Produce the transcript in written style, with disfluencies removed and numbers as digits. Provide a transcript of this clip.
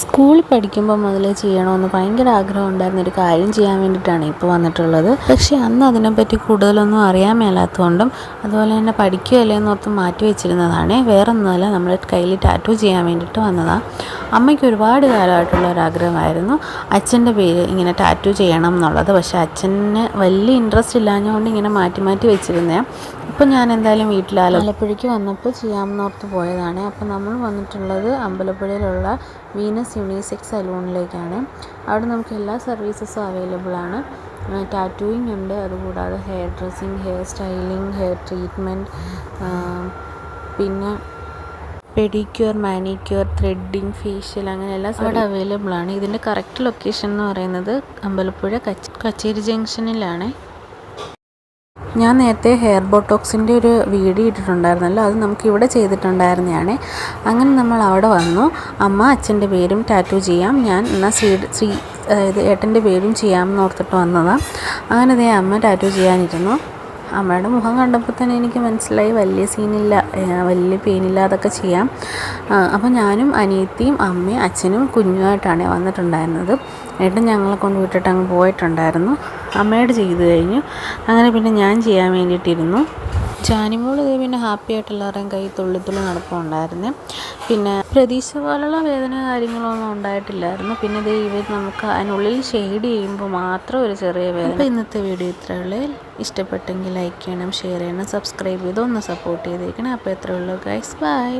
സ്കൂളിൽ പഠിക്കുമ്പോൾ മുതലേ ചെയ്യണമെന്ന് ഭയങ്കര ആഗ്രഹം ഉണ്ടായിരുന്നൊരു കാര്യം ചെയ്യാൻ വേണ്ടിയിട്ടാണ് ഇപ്പോൾ വന്നിട്ടുള്ളത്. പക്ഷേ അന്ന് അതിനെപ്പറ്റി കൂടുതലൊന്നും അറിയാൻ മേലാത്തതുകൊണ്ടും അതുപോലെ തന്നെ പഠിക്കുകയല്ലേ എന്നോർത്ത് മാറ്റി വെച്ചിരുന്നതാണ്. വേറൊന്നുമല്ല, നമ്മൾ കയ്യിൽ ടാറ്റു ചെയ്യാൻ വേണ്ടിയിട്ട് വന്നതാണ്. അമ്മയ്ക്ക് ഒരുപാട് കാലമായിട്ടുള്ള ഒരാഗ്രഹമായിരുന്നു അച്ഛൻ്റെ പേര് ഇങ്ങനെ ടാറ്റു ചെയ്യണം എന്നുള്ളത്. പക്ഷേ അച്ഛന് വലിയ ഇൻട്രസ്റ്റ് ഇല്ലാഞ്ഞുകൊണ്ട് ഇങ്ങനെ മാറ്റി മാറ്റി വെച്ചിരുന്നതാണ്. ഇപ്പോൾ ഞാൻ എന്തായാലും ആലപ്പുഴയ്ക്ക് വന്നപ്പോൾ ചെയ്യാമെന്നോർത്ത് പോയതാണ്. അപ്പോൾ നമ്മൾ വന്നിട്ടുള്ളത് അമ്പലപ്പുഴയിലുള്ള വീനസ് യൂണിസെക്സ് സലൂണിലേക്കാണ്. അവിടെ നമുക്ക് എല്ലാ സർവീസസും അവൈലബിൾ ആണ്. ടാറ്റൂയിങ് ഉണ്ട്, അതുകൂടാതെ hair dressing, hair styling, hair treatment, പിന്നെ പെഡിക്യൂർ, മാനിക്യൂർ, ത്രെഡിങ്, ഫേഷ്യൽ, അങ്ങനെ എല്ലാം അവിടെ അവൈലബിൾ ആണ്. ഇതിൻ്റെ കറക്റ്റ് ലൊക്കേഷൻ എന്ന് പറയുന്നത് അമ്പലപ്പുഴ കച്ചേരി ജംഗ്ഷനിലാണ്. ഞാൻ നേരത്തെ ഹെയർ ബോട്ടോക്സിൻ്റെ ഒരു വീഡിയോ ഇട്ടിട്ടുണ്ടായിരുന്നല്ലോ, അത് നമുക്കിവിടെ ചെയ്തിട്ടുണ്ടായിരുന്നതാണ്. അങ്ങനെ നമ്മൾ അവിടെ വന്നു. അമ്മ അച്ഛൻ്റെ പേരും ടാറ്റു ചെയ്യാം, ഞാൻ എന്നാൽ അതായത് ഏട്ടൻ്റെ പേരും ചെയ്യാമെന്ന് ഓർത്തിട്ട് വന്നതാണ്. അങ്ങനെ ദേ അമ്മ ടാറ്റു ചെയ്യാനിരുന്നു. അമ്മയുടെ മുഖം കണ്ടപ്പോൾ തന്നെ എനിക്ക് മനസ്സിലായി വലിയ സീനില്ല, വലിയ പെയിനില്ല, അതൊക്കെ ചെയ്യാം. അപ്പോൾ ഞാനും അനിയത്തിയും അമ്മയും അച്ഛനും കുഞ്ഞുമായിട്ടാണ് വന്നിട്ടുണ്ടായിരുന്നത്. ഏട്ടൻ ഞങ്ങളെ കൊണ്ട് വിട്ടിട്ട് അങ്ങ് പോയിട്ടുണ്ടായിരുന്നു. അമ്മയോട് ചെയ്തു കഴിഞ്ഞു. അങ്ങനെ പിന്നെ ഞാൻ ചെയ്യാൻ വേണ്ടിയിട്ടിരുന്നു. ജാനിമോൾ ഇത് പിന്നെ ഹാപ്പി ആയിട്ട് എല്ലാവരുടെയും കൈ തുള്ളി നടപ്പുണ്ടായിരുന്നു. പിന്നെ പ്രതീക്ഷ പോലുള്ള വേദന കാര്യങ്ങളൊന്നും ഉണ്ടായിട്ടില്ലായിരുന്നു. പിന്നെ ഇവർ നമുക്ക് അതിനുള്ളിൽ ഷെയ്ഡ് ചെയ്യുമ്പോൾ മാത്രം ഒരു ചെറിയ വേദന. അപ്പോൾ ഇന്നത്തെ വീഡിയോ ഇത്രയുള്ളൂ. ഇഷ്ടപ്പെട്ടെങ്കിൽ ലൈക്ക് ചെയ്യണം, ഷെയർ ചെയ്യണം, സബ്സ്ക്രൈബ് ചെയ്ത് ഒന്ന് സപ്പോർട്ട് ചെയ്തേക്കണം. അപ്പോൾ ഇത്രയുള്ളൂ ഗൈസ്, ബൈ.